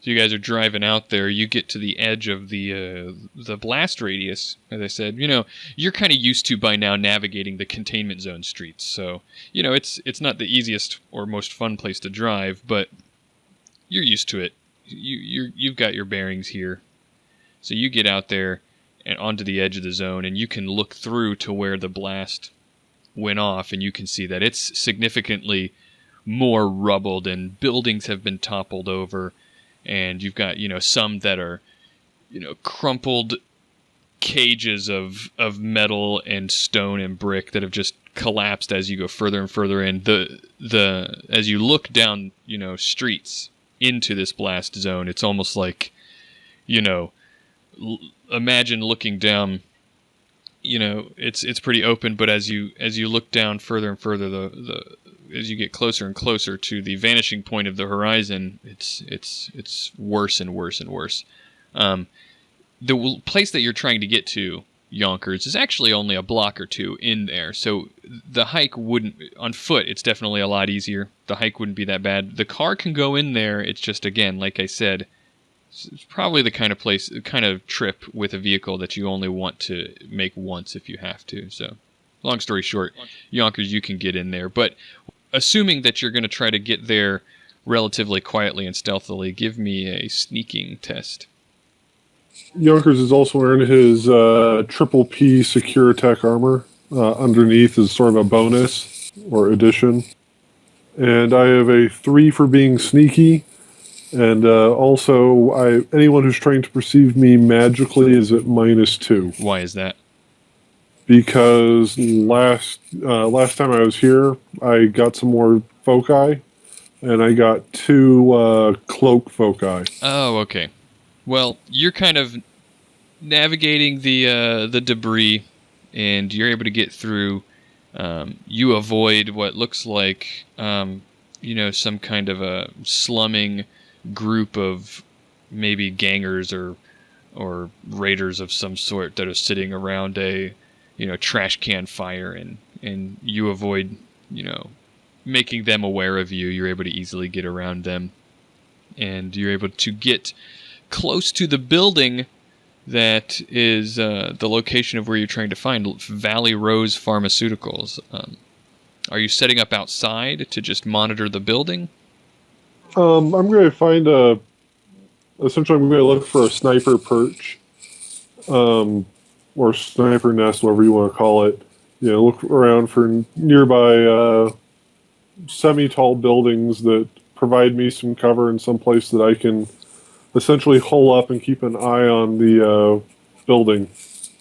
So you guys are driving out there. You get to the edge of the blast radius. As I said, you're kind of used to by now navigating the containment zone streets. So it's not the easiest or most fun place to drive, but you're used to it. You've got your bearings here. So you get out there and onto the edge of the zone, and you can look through to where the blast went off, and you can see that it's significantly more rubbled, and buildings have been toppled over. And you've got, some that are, crumpled cages of metal and stone and brick that have just collapsed as you go further and further in. As you look down, streets into this blast zone, it's almost like, imagine looking down. It's pretty open, but as you look down further and further, as you get closer and closer to the vanishing point of the horizon, it's worse and worse and worse. The place that you're trying to get to, Yonkers, is actually only a block or two in there, so the hike wouldn't, on foot, it's definitely a lot easier. The hike wouldn't be that bad. The car can go in there. It's just, again, like I said, it's probably the kind of trip with a vehicle that you only want to make once if you have to. So, long story short, Yonkers, you can get in there, but assuming that you're going to try to get there relatively quietly and stealthily, give me a sneaking test. Yonkers is also wearing his triple P secure tech armor. Underneath is sort of a bonus or addition. And I have a 3 for being sneaky. And also, anyone who's trying to perceive me magically is at -2. Why is that? Because last time I was here, I got some more foci, and I got 2 cloak foci. Oh, okay. Well, you're kind of navigating the debris, and you're able to get through. You avoid what looks like, some kind of a slumming group of maybe gangers or raiders of some sort that are sitting around a trash can fire, and you avoid, making them aware of you. You're able to easily get around them, and you're able to get close to the building that is the location of where you're trying to find Valley Rose Pharmaceuticals. Are you setting up outside to just monitor the building? I'm going to find essentially I'm going to look for a sniper perch, or sniper nest, whatever you want to call it. Look around for nearby semi-tall buildings that provide me some cover in some place that I can essentially hole up and keep an eye on the building.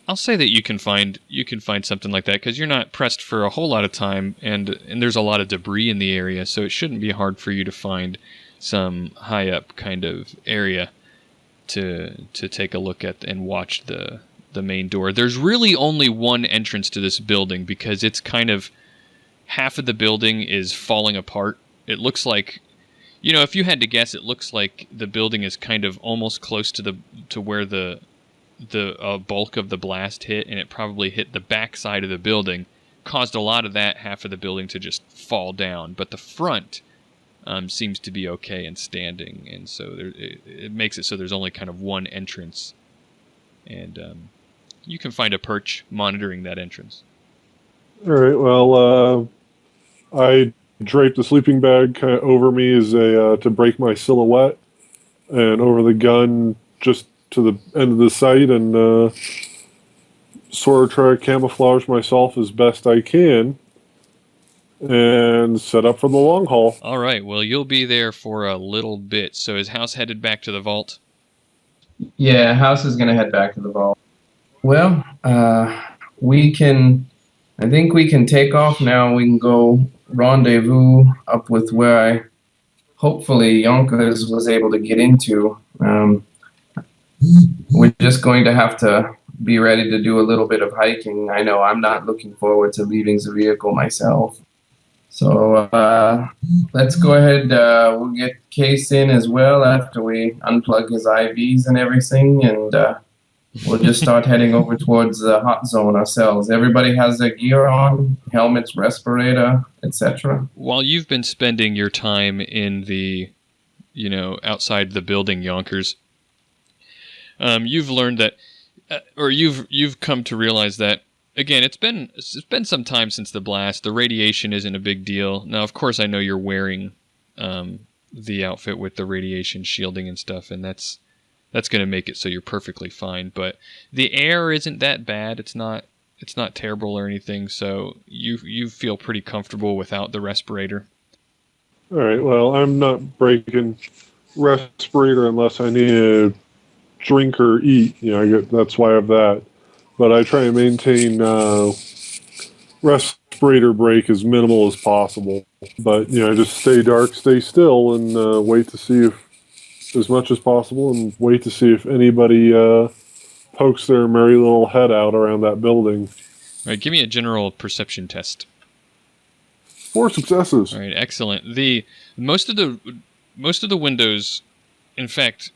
I'll say that you can find something like that because you're not pressed for a whole lot of time, and there's a lot of debris in the area, so it shouldn't be hard for you to find some high up kind of area to take a look at and watch the main door. There's really only one entrance to this building because it's kind of half of the building is falling apart. It looks like, if you had to guess, it looks like the building is kind of almost close to where the bulk of the blast hit, and it probably hit the back side of the building, caused a lot of that half of the building to just fall down. But the front seems to be okay and standing, and so it makes it so there's only kind of one entrance, and you can find a perch monitoring that entrance. All right. Well, I drape the sleeping bag kind of over me as to break my silhouette, and over the gun just to the end of the sight, and sort of try to camouflage myself as best I can, and set up for the long haul. All right. Well, you'll be there for a little bit. So is House headed back to the vault? Yeah, House is going to head back to the vault. Well, I think we can take off now. We can go rendezvous up with where hopefully Yonkers was able to get into. We're just going to have to be ready to do a little bit of hiking. I know I'm not looking forward to leaving the vehicle myself. So let's go ahead. We'll get Case in as well after we unplug his IVs and everything, and we'll just start heading over towards the hot zone ourselves. Everybody has their gear on, helmets, respirator, etc. While you've been spending your time in the outside the building, Yonkers. You've learned that, or you've come to realize that. Again, it's been some time since the blast. The radiation isn't a big deal. Now, of course, I know you're wearing the outfit with the radiation shielding and stuff, and that's going to make it so you're perfectly fine. But the air isn't that bad. It's not terrible or anything. So you feel pretty comfortable without the respirator. All right. Well, I'm not breaking respirator unless I need to drink or eat. That's why I have that. But I try to maintain respirator break as minimal as possible. But just stay dark, stay still, and wait to see if, as much as possible, and wait to see if anybody pokes their merry little head out around that building. All right, give me a general perception test. 4 successes. All right, excellent. Most of the windows, in fact,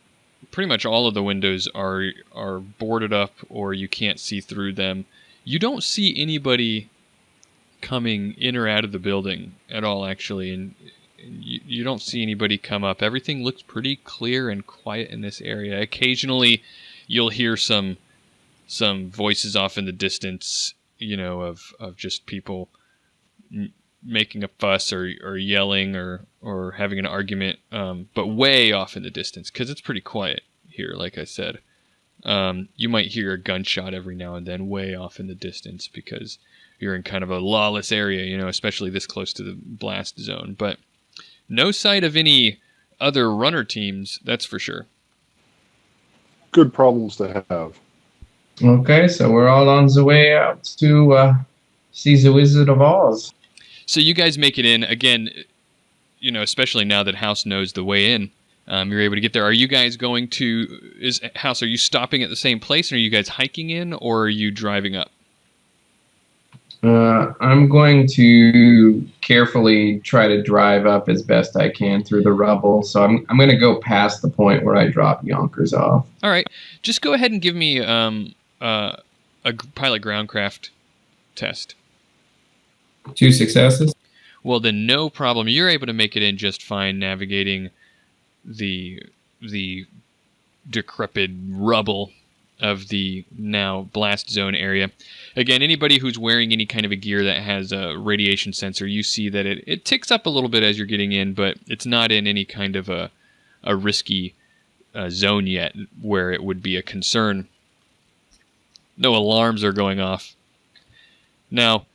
pretty much all of the windows are boarded up, or you can't see through them. You don't see anybody coming in or out of the building at all, actually, and you don't see anybody come up. Everything looks pretty clear and quiet in this area. Occasionally, you'll hear some voices off in the distance, of just people making a fuss or yelling or having an argument, but way off in the distance, because it's pretty quiet here, like I said. You might hear a gunshot every now and then way off in the distance because you're in kind of a lawless area, especially this close to the blast zone. But no sight of any other runner teams, that's for sure. Good problems to have. Okay, so we're all on the way out to see the Wizard of Oz. So you guys make it in, again, especially now that House knows the way in, you're able to get there. Are you guys going to, House, are you stopping at the same place, and are you guys hiking in, or are you driving up? I'm going to carefully try to drive up as best I can through the rubble, so I'm going to go past the point where I drop Yonkers off. All right, just go ahead and give me a pilot groundcraft test. 2 successes. Well, then no problem. You're able to make it in just fine, navigating the decrepit rubble of the now blast zone area. Again, anybody who's wearing any kind of a gear that has a radiation sensor, you see that it ticks up a little bit as you're getting in, but it's not in any kind of a risky zone yet where it would be a concern. No alarms are going off. Now,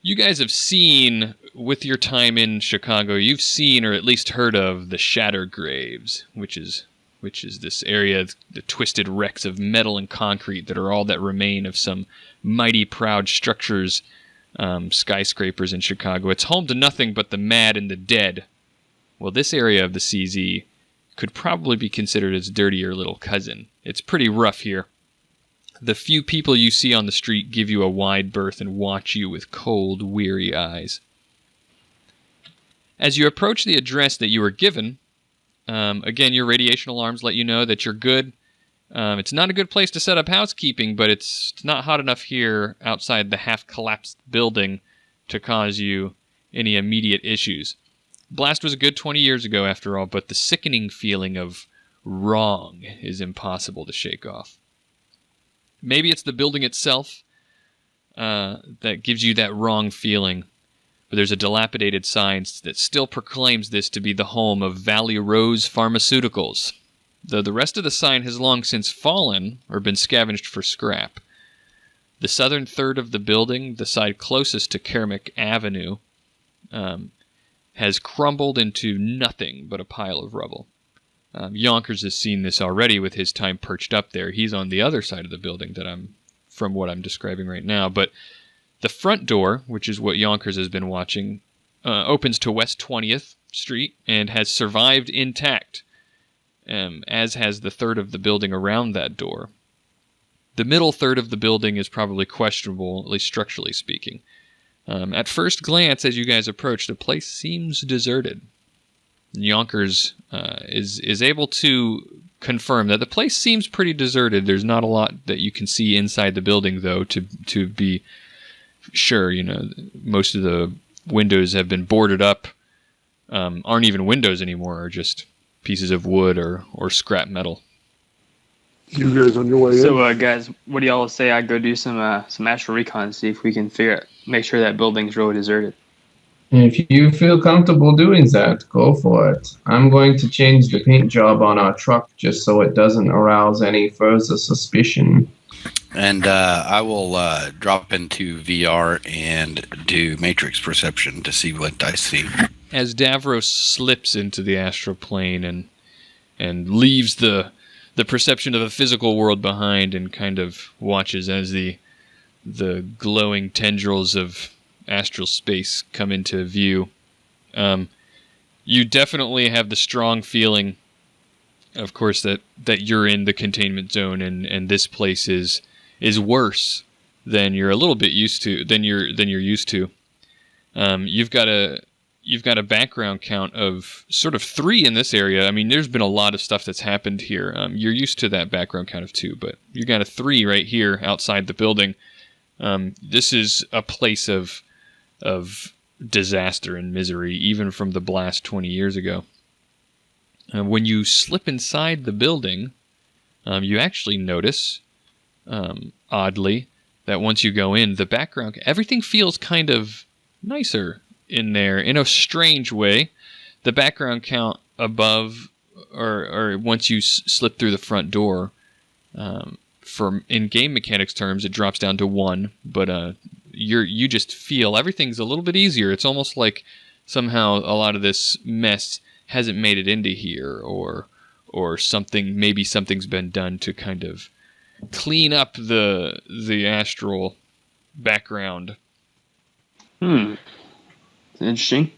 you guys have seen, with your time in Chicago, you've seen or at least heard of the Shatter Graves, which is this area, the twisted wrecks of metal and concrete that are all that remain of some mighty proud structures, skyscrapers in Chicago. It's home to nothing but the mad and the dead. Well, this area of the CZ could probably be considered its dirtier little cousin. It's pretty rough here. The few people you see on the street give you a wide berth and watch you with cold, weary eyes. As you approach the address that you were given, again, your radiation alarms let you know that you're good. It's not a good place to set up housekeeping, but it's not hot enough here outside the half-collapsed building to cause you any immediate issues. Blast was a good 20 years ago, after all, but the sickening feeling of wrong is impossible to shake off. Maybe it's the building itself that gives you that wrong feeling. But there's a dilapidated sign that still proclaims this to be the home of Valley Rose Pharmaceuticals, though the rest of the sign has long since fallen or been scavenged for scrap. The southern third of the building, the side closest to Kermick Avenue, has crumbled into nothing but a pile of rubble. Yonkers has seen this already with his time perched up there. He's on the other side of the building from what I'm describing right now. But the front door, which is what Yonkers has been watching, opens to West 20th Street and has survived intact, as has the third of the building around that door. The middle third of the building is probably questionable, at least structurally speaking. At first glance, as you guys approach, the place seems deserted. Yonkers is able to confirm that the place seems pretty deserted. There's not a lot that you can see inside the building, though, to be sure. Most of the windows have been boarded up, aren't even windows anymore, are just pieces of wood or scrap metal. You guys on your way in? So, guys, what do y'all say I go do some astral recon, see if we can make sure that building's really deserted? If you feel comfortable doing that, go for it. I'm going to change the paint job on our truck just so it doesn't arouse any further suspicion. And I will drop into VR and do matrix perception to see what I see. As Davros slips into the astral plane and leaves the perception of a physical world behind and kind of watches as the glowing tendrils of astral space come into view, you definitely have the strong feeling, of course, that you're in the containment zone and this place is worse than you're a little bit used to than you're used to. You've got a background count of sort of 3 in this area. I mean, there's been a lot of stuff that's happened here. You're used to that background count of 2, but you got a 3 right here outside the building. This is a place of disaster and misery, even from the blast 20 years ago. When you slip inside the building, you actually notice, oddly, that once you go in, the background, everything feels kind of nicer in there in a strange way. The background count above, or once you slip through the front door, for in game mechanics terms, it drops down to 1. But you just feel everything's a little bit easier. It's almost like somehow a lot of this mess hasn't made it into here, or something. Maybe something's been done to kind of clean up the astral background. Interesting.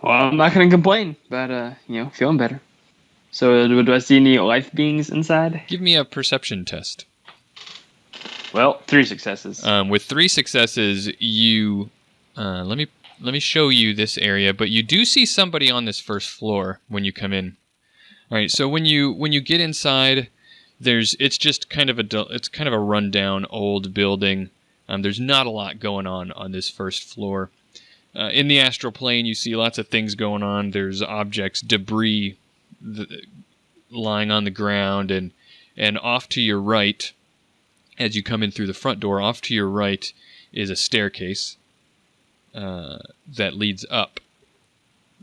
Well, I'm not going to complain, but, feeling better. So, do I see any life beings inside? Give me a perception test. Well, 3 successes. With 3 successes, you... let me show you this area, but you do see somebody on this first floor when you come in. All right, so when you get inside, it's just kind of a rundown old building. There's not a lot going on this first floor. In the astral plane, you see lots of things going on. There's objects, debris lying on the ground, and off to your right, as you come in through the front door, off to your right is a staircase that leads up.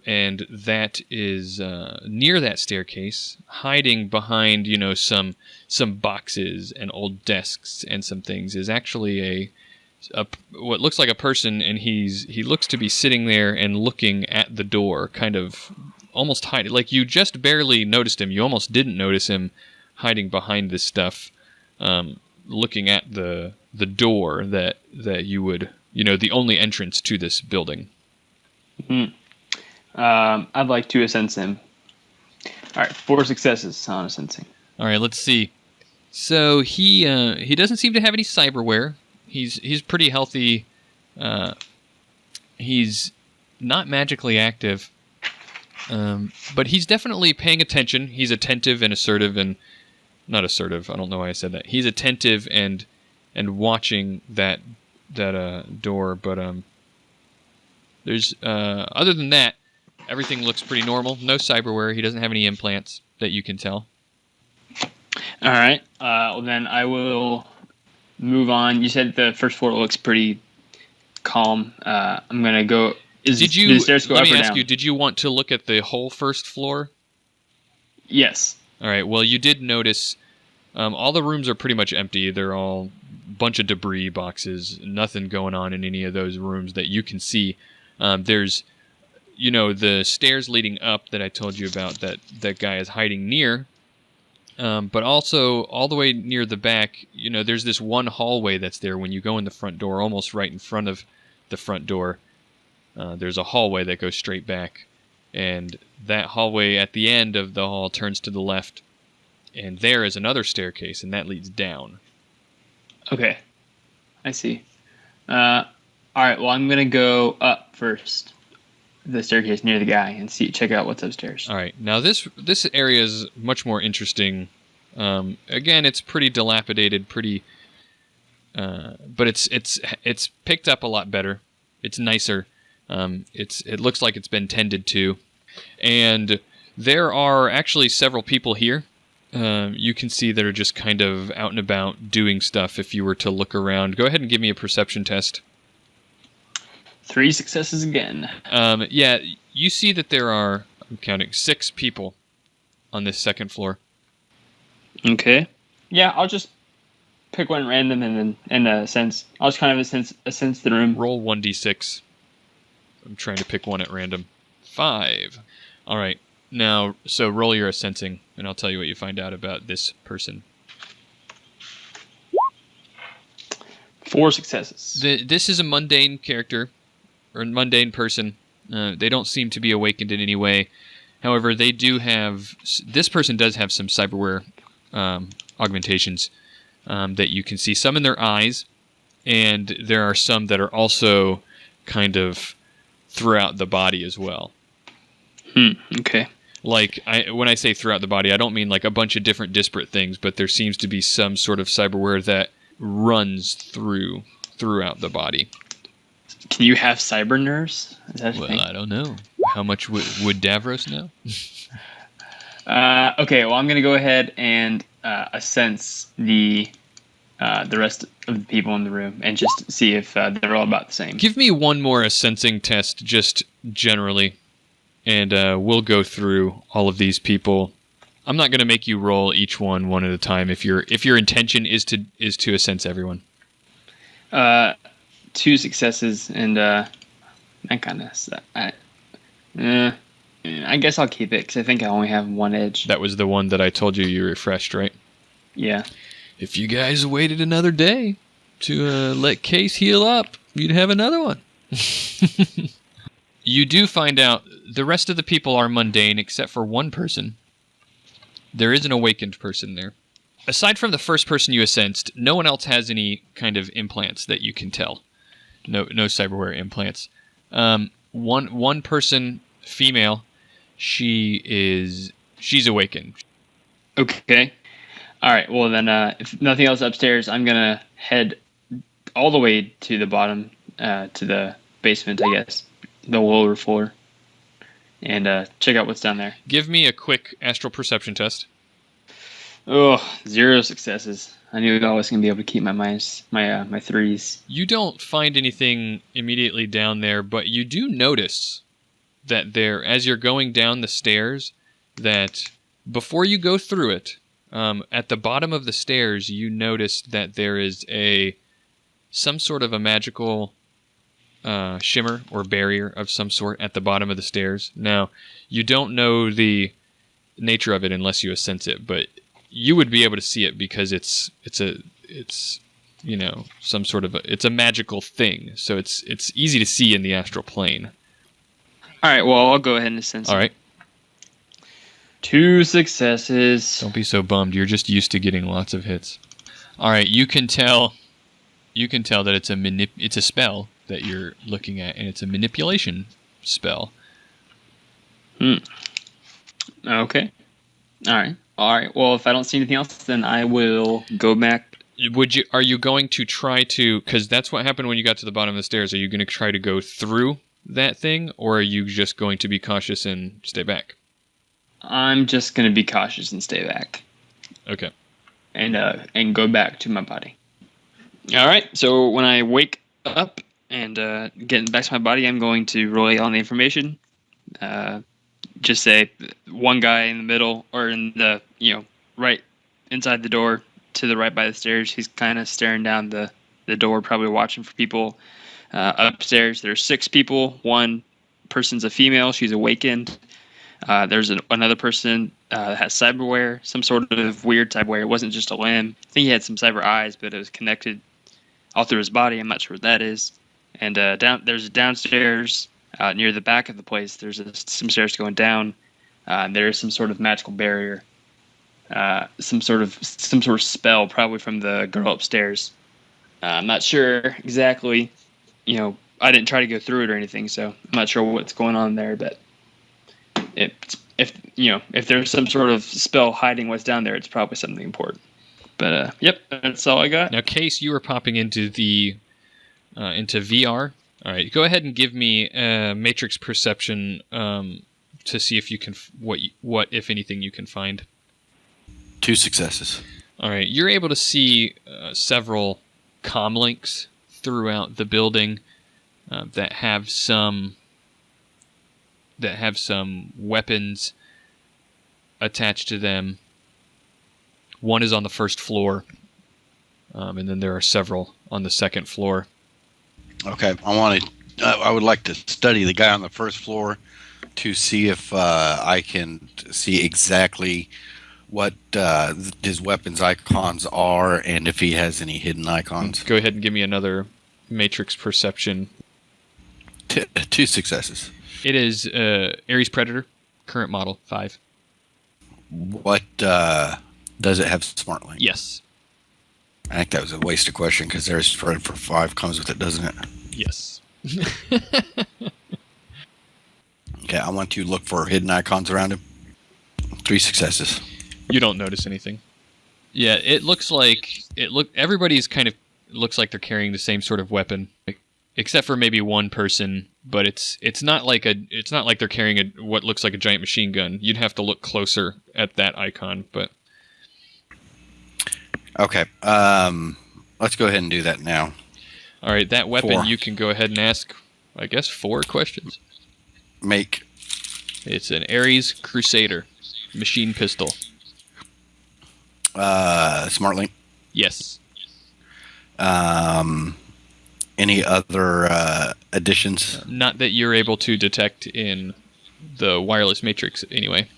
And that is near that staircase, hiding behind, some boxes and old desks and some things, is actually what looks like a person, and he looks to be sitting there and looking at the door, kind of almost hiding. Like you just barely noticed him. You almost didn't notice him hiding behind this stuff, looking at the door that you would, the only entrance to this building. Mm-hmm. I'd like to sense him. All right, 4 successes on a sensing. All right, let's see. So he doesn't seem to have any cyberware. He's pretty healthy. He's not magically active, but he's definitely paying attention. He's attentive and assertive, and not assertive. I don't know why I said that. He's attentive and watching that door. But there's other than that, everything looks pretty normal. No cyberware. He doesn't have any implants that you can tell. All right. Well, then I will move on. You said the first floor looks pretty calm. I'm going to go... Do the stairs go up or down? Let me ask you, did you want to look at the whole first floor? Yes. All right. Well, you did notice all the rooms are pretty much empty. They're all a bunch of debris boxes. Nothing going on in any of those rooms that you can see. There's... the stairs leading up that I told you about that guy is hiding near, but also all the way near the back, there's this one hallway that's there when you go in the front door, almost right in front of the front door. There's a hallway that goes straight back, and that hallway at the end of the hall turns to the left, and there is another staircase, and that leads down. Okay, I see. All right, well, I'm going to go up first. The staircase near the guy and check out what's upstairs. All right. Now this area is much more interesting. Again, it's pretty dilapidated, but it's picked up a lot better. It's nicer. It looks like it's been tended to, and There are actually several people here. You can see that are just kind of out and about doing stuff if you were to look around. Go ahead and give me a perception test. 3 successes again. Yeah, you see that there are, I'm counting, 6 people on this second floor. Okay. Yeah, I'll just pick one random and then sense. I'll just kind of sense the room. Roll 1d6. I'm trying to pick one at random. 5. All right. Now, so roll your sensing, and I'll tell you what you find out about this person. 4 successes. This is a mundane character, or a mundane person. They don't seem to be awakened in any way. However, they do have... This person does have some cyberware augmentations that you can see. Some in their eyes, and there are some that are also kind of throughout the body as well. Okay. Like, when I say throughout the body, I don't mean like a bunch of different disparate things, but there seems to be some sort of cyberware that runs throughout the body. Can you have cyber nerves? Well, I don't know. How much would Davros know? Okay, well, I'm going to go ahead and sense the rest of the people in the room and just see if they're all about the same. Give me one more sensing test, just generally. And we'll go through all of these people. I'm not going to make you roll each one at a time. If your intention is to sense everyone. 2 successes and that kind of. I guess I'll keep it because I think I only have 1 edge. That was the one that I told you refreshed, right? Yeah. If you guys waited another day to let Case heal up, you'd have another one. You do find out the rest of the people are mundane except for one person. There is an awakened person there. Aside from the first person you sensed, no one else has any kind of implants that you can tell. No cyberware implants. One person, female, she's awakened. Okay. All right. Well, then, if nothing else upstairs, I'm gonna head all the way to the bottom, to the basement, I guess. The lower floor, and check out what's down there. Give me a quick astral perception test. Oh, 0 successes. I knew I was going to be able to keep my 3s. You don't find anything immediately down there, but you do notice that there, as you're going down the stairs, that before you go through it, at the bottom of the stairs, you notice that there is some sort of a magical shimmer or barrier of some sort at the bottom of the stairs. Now, you don't know the nature of it unless you sense it, but you would be able to see it because it's some sort of it's a magical thing, so it's easy to see in the astral plane. All right, well, I'll go ahead and sense it. All right. 2 successes. Don't be so bummed. You're just used to getting lots of hits. All right, you can tell that it's a spell that you're looking at, and it's a manipulation spell. Okay. All right. Well, if I don't see anything else, then I will go back. Are you going to try to? Because that's what happened when you got to the bottom of the stairs. Are you going to try to go through that thing, or are you just going to be cautious and stay back? I'm just going to be cautious and stay back. Okay. And go back to my body. All right. So when I wake up and get back to my body, I'm going to relay all the information. Just say one guy in the middle, or in the right inside the door to the right by the stairs. He's kind of staring down the door, probably watching for people. Upstairs, there's 6 people. One person's a female. She's awakened. There's another person that has cyberware, some sort of weird cyberware. It wasn't just a limb. I think he had some cyber eyes, but it was connected all through his body. I'm not sure what that is. And there's downstairs near the back of the place. There's some stairs going down. There is some sort of magical barrier, some sort of spell, probably from the girl upstairs. I'm not sure exactly. I didn't try to go through it or anything, so I'm not sure what's going on there. But if there's some sort of spell hiding what's down there, it's probably something important. But yep, that's all I got. Now, Case, you were popping into into VR. All right, go ahead and give me a Matrix Perception to see if you can what if anything you can find. 2 successes. All right, you're able to see several comm links throughout the building that have some weapons attached to them. One is on the first floor, and then there are several on the second floor. Okay, I would like to study the guy on the first floor to see if I can see exactly what his weapons icons are and if he has any hidden icons. Go ahead and give me another matrix perception. 2 successes. It is Ares Predator, current model, 5. What does it have smart link? Yes. I think that was a wasted question because Ares Predator for 5 comes with it, doesn't it? Yes. Okay, I want to look for hidden icons around him. 3 successes. You don't notice anything. Yeah, it looks like everybody's kind of looks like they're carrying the same sort of weapon, except for maybe one person. But it's not like they're carrying what looks like a giant machine gun. You'd have to look closer at that icon. But okay, let's go ahead and do that now. All right, that weapon 4. you can go ahead and ask, I guess, 4 questions. Make. It's an Ares Crusader machine pistol. Smart link. Yes. Any other additions? Not that you're able to detect in the wireless matrix, anyway.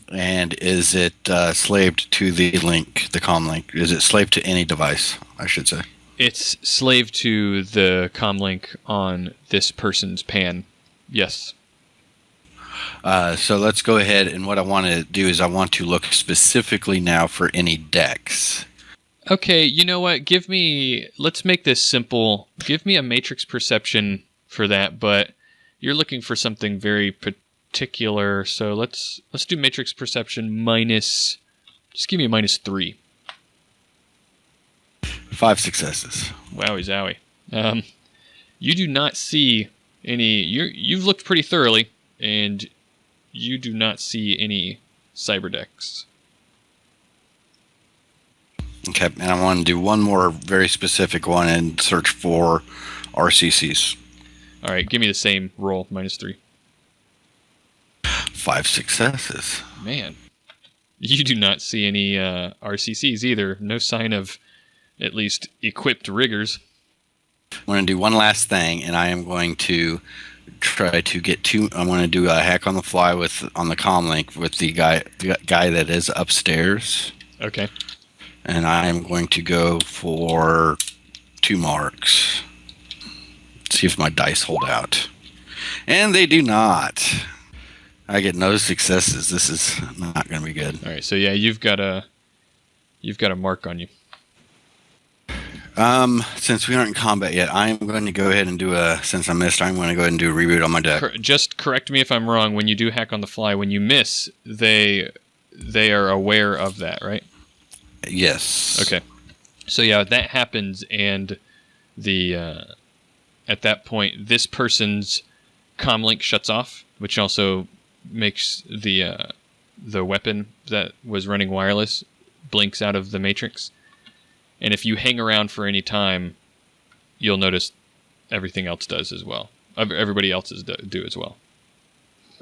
And is it slaved to the link, the comm link? Is it slaved to any device, I should say? It's slaved to the comm link on this person's pan. Yes. So let's go ahead, and what I want to do is I want to look specifically now for any decks. Okay, you know what? Let's make this simple. Give me a matrix perception for that, but you're looking for something very particular, so let's do matrix perception minus, just give me a -3. 5 successes. Wowie zowie. You do not see any, you've looked pretty thoroughly, and you do not see any cyber decks. Okay, and I want to do one more very specific one and search for RCCs. All right, give me the same roll, -3. 5 successes. Man, you do not see any RCCs either. No sign of at least equipped riggers. I'm going to do one last thing, and I am going to try to get I'm going to do a hack on the fly on the comm link with the guy that is upstairs. Okay. And I am going to go for 2 marks. See if my dice hold out. And they do not. I get no successes. This is not going to be good. All right, so yeah, you've got a mark on you. Since we aren't in combat yet, I'm going to go ahead and since I missed, I'm going to go ahead and do a reboot on my deck. Just correct me if I'm wrong. When you do hack on the fly, when you miss, they are aware of that, right? Yes. Okay. So yeah, that happens, and at that point, this person's comm link shuts off, which also makes the weapon that was running wireless blinks out of the matrix. And if you hang around for any time, you'll notice everything else does as well. Everybody else's do as well.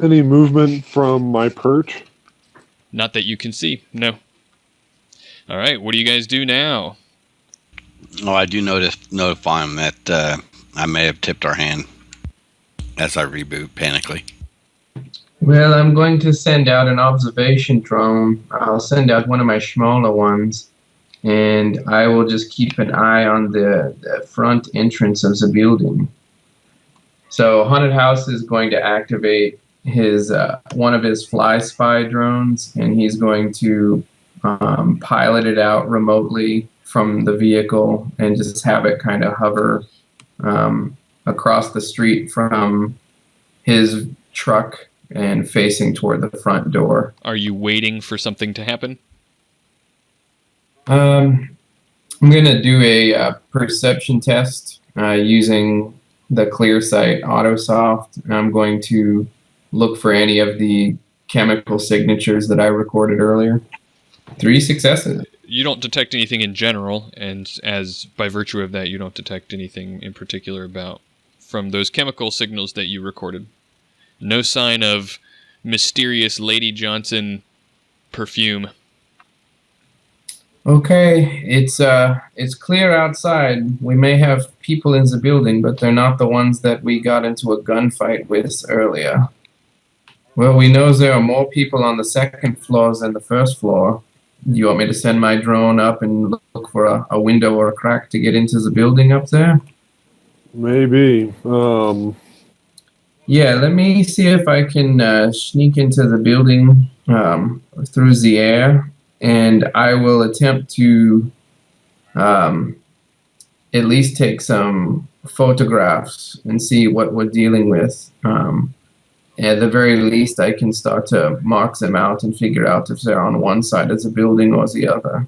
Any movement from my perch? Not that you can see, no. All right, what do you guys do now? Oh, I do notify him that I may have tipped our hand as I reboot panically. Well, I'm going to send out an observation drone. I'll send out one of my smaller ones, and I will just keep an eye on the front entrance of the building. So Haunted House is going to activate his one of his fly spy drones, and he's going to pilot it out remotely from the vehicle and just have it kind of hover across the street from his truck and facing toward the front door. Are you waiting for something to happen? I'm going to do a perception test using the ClearSight AutoSoft. And I'm going to look for any of the chemical signatures that I recorded earlier. 3 successes. You don't detect anything in general, and as by virtue of that, you don't detect anything in particular from those chemical signals that you recorded. No sign of mysterious Lady Johnson perfume. Okay, it's clear outside. We may have people in the building, but they're not the ones that we got into a gunfight with earlier. Well, we know there are more people on the second floor than the first floor. Do you want me to send my drone up and look for a window or a crack to get into the building up there? Maybe. Yeah, let me see if I can sneak into the building through the air, and I will attempt to at least take some photographs and see what we're dealing with. At the very least, I can start to mark them out and figure out if they're on one side of the building or the other.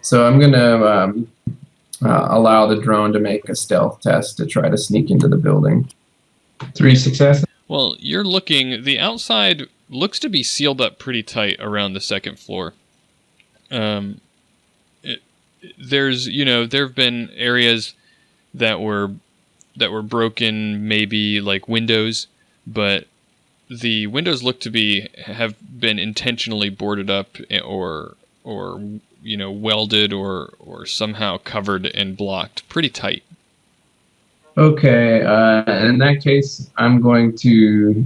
So I'm going to allow the drone to make a stealth test to try to sneak into the building. 3 successes. Well, you're looking. The outside looks to be sealed up pretty tight around the second floor. There have been areas that were broken, maybe like windows, but the windows look to have been intentionally boarded up or welded or somehow covered and blocked pretty tight. Okay, in that case, I'm going to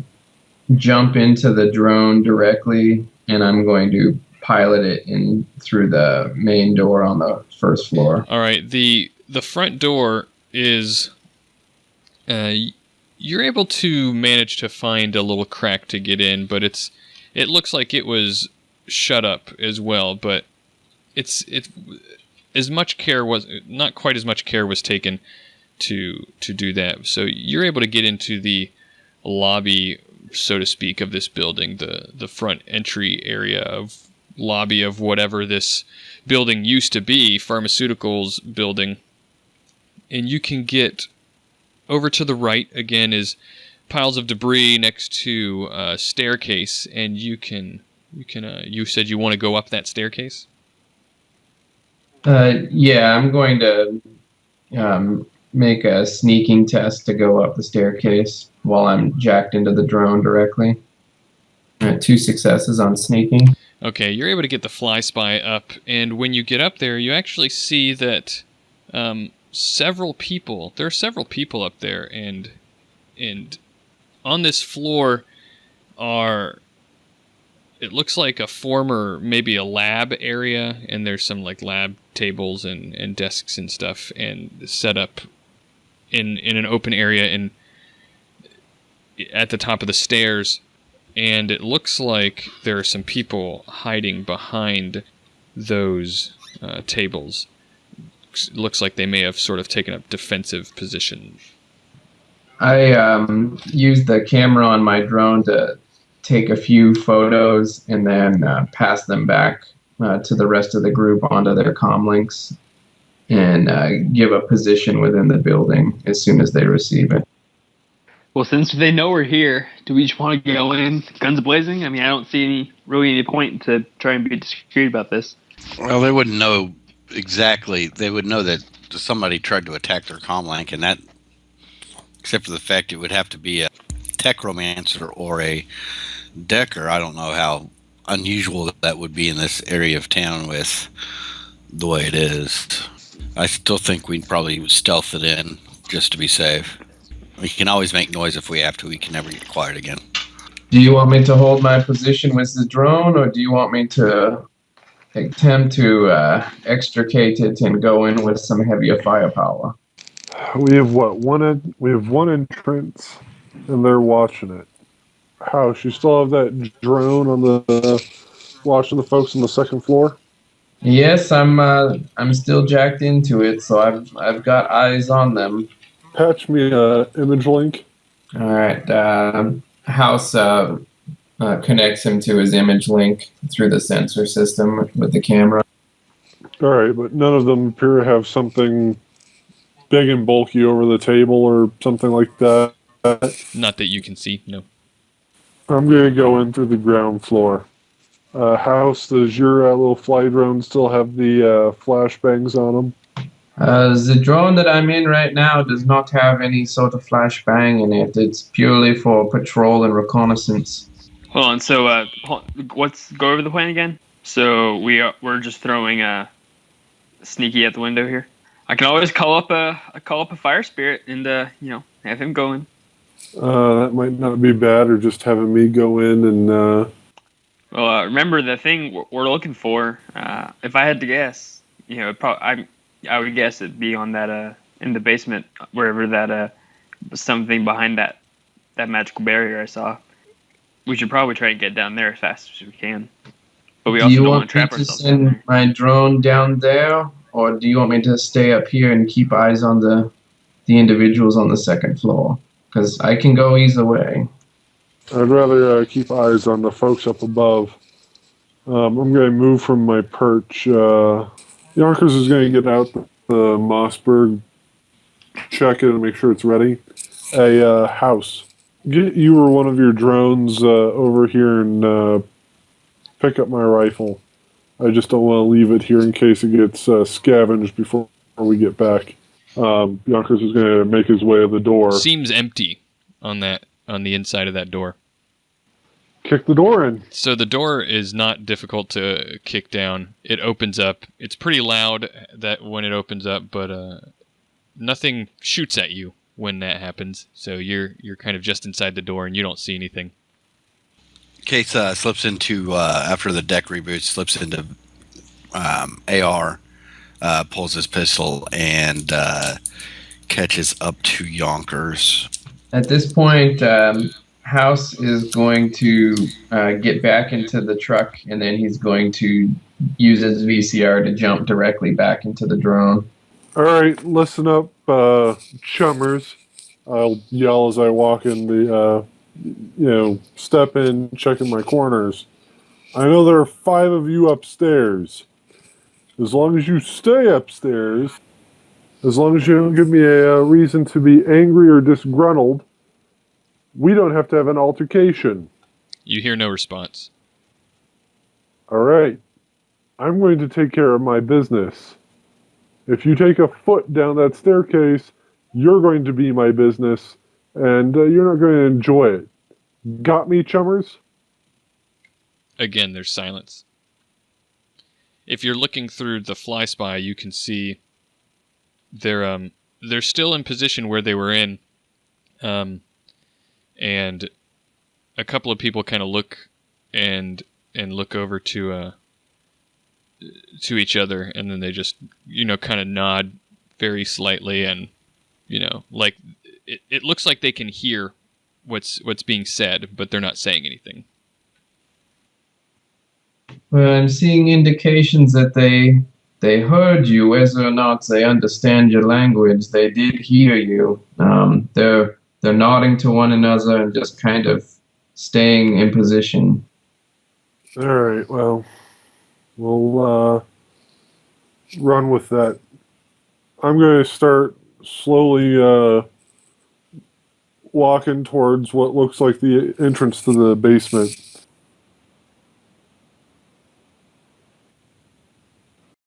jump into the drone directly, and I'm going to pilot it in through the main door on the first floor. All right, the front door is you're able to manage to find a little crack to get in, but it looks like it was shut up as well, but it's as much care was not quite as much care was taken to do that. So you're able to get into the lobby, so to speak, of this building, the front entry area of lobby of whatever this building used to be, pharmaceuticals building. And you can get over to the right again is piles of debris next to a staircase, and you said you want to go up that staircase? Yeah, I'm going to make a sneaking test to go up the staircase while I'm jacked into the drone directly. 2 successes on sneaking. Okay, you're able to get the fly spy up, and when you get up there, you actually see that there are several people up there, and on this floor it looks like a former, maybe a lab area, and there's some like lab tables and desks and stuff, and set up in an open area and at the top of the stairs. And it looks like there are some people hiding behind those tables. It looks like they may have sort of taken up defensive positions. I used the camera on my drone to take a few photos and then pass them back to the rest of the group onto their comm links and give a position within the building as soon as they receive it. Well, since they know we're here, do we just want to go in guns blazing? I mean, I don't see any point to try and be discreet about this. Well, they wouldn't know exactly. They would know that somebody tried to attack their comm link, and that, except for the fact it would have to be a techromancer or a decker. I don't know how unusual that would be in this area of town with the way it is. I still think we'd probably stealth it in just to be safe. We can always make noise if we have to. We can never get quiet again. Do you want me to hold my position with the drone, or do you want me to attempt to extricate it and go in with some heavier firepower? We have we have one entrance, and they're watching it. House, you still have that drone on the watching the folks on the second floor? Yes, I'm still jacked into it, so I've got eyes on them. Patch me image link. All right. House connects him to his image link through the sensor system with the camera. All right, but none of them appear to have something big and bulky over the table or something like that. Not that you can see, no. I'm going to go in through the ground floor. House, does your little fly drone still have the flashbangs on them? The drone that I'm in right now does not have any sort of flashbang in it. It's purely for patrol and reconnaissance. Hold on. So, let's go over the plan again. So we're just throwing sneaky at the window here. I can always call up a fire spirit and have him go in. That might not be bad, or just having me go in and. Well, remember the thing we're looking for. If I had to guess, I would guess it'd be on that in the basement, wherever that something behind that magical barrier I saw. We should probably try and get down there as fast as we can. But we also don't want to trap ourselves. Do you want me to send my drone down there, or do you want me to stay up here and keep eyes on the individuals on the second floor? Because I can go either way. I'd rather keep eyes on the folks up above. I'm going to move from my perch. Yonkers is going to get out the Mossberg, check it and make sure it's ready. A house. Get you or one of your drones over here and pick up my rifle. I just don't want to leave it here in case it gets scavenged before we get back. Yonkers is going to make his way to the door. Seems empty on the inside of that door. Kick the door in. So the door is not difficult to kick down. It opens up. It's pretty loud that when it opens up, but nothing shoots at you when that happens. So you're kind of just inside the door and you don't see anything. Case slips into after the deck reboot, slips into AR, pulls his pistol and catches up to Yonkers. At this point, House is going to get back into the truck, and then he's going to use his VCR to jump directly back into the drone. All right, listen up, chummers. I'll yell as I walk in the, step in, checking my corners. I know there are 5 of you upstairs. As long as you stay upstairs, as long as you don't give me a reason to be angry or disgruntled, we don't have to have an altercation. You hear no response. All right. I'm going to take care of my business. If you take a foot down that staircase, you're going to be my business, and you're not going to enjoy it. Got me, chummers? Again, there's silence. If you're looking through the fly spy, you can see they're still in position where they were in. And a couple of people kind of look and look over to each other, and then they just kind of nod very slightly, and like it looks like they can hear what's being said, but they're not saying anything. Well, I'm seeing indications that they heard you, whether or not they understand your language. They did hear you. They're nodding to one another and just kind of staying in position. All right, well, we'll run with that. I'm going to start slowly walking towards what looks like the entrance to the basement.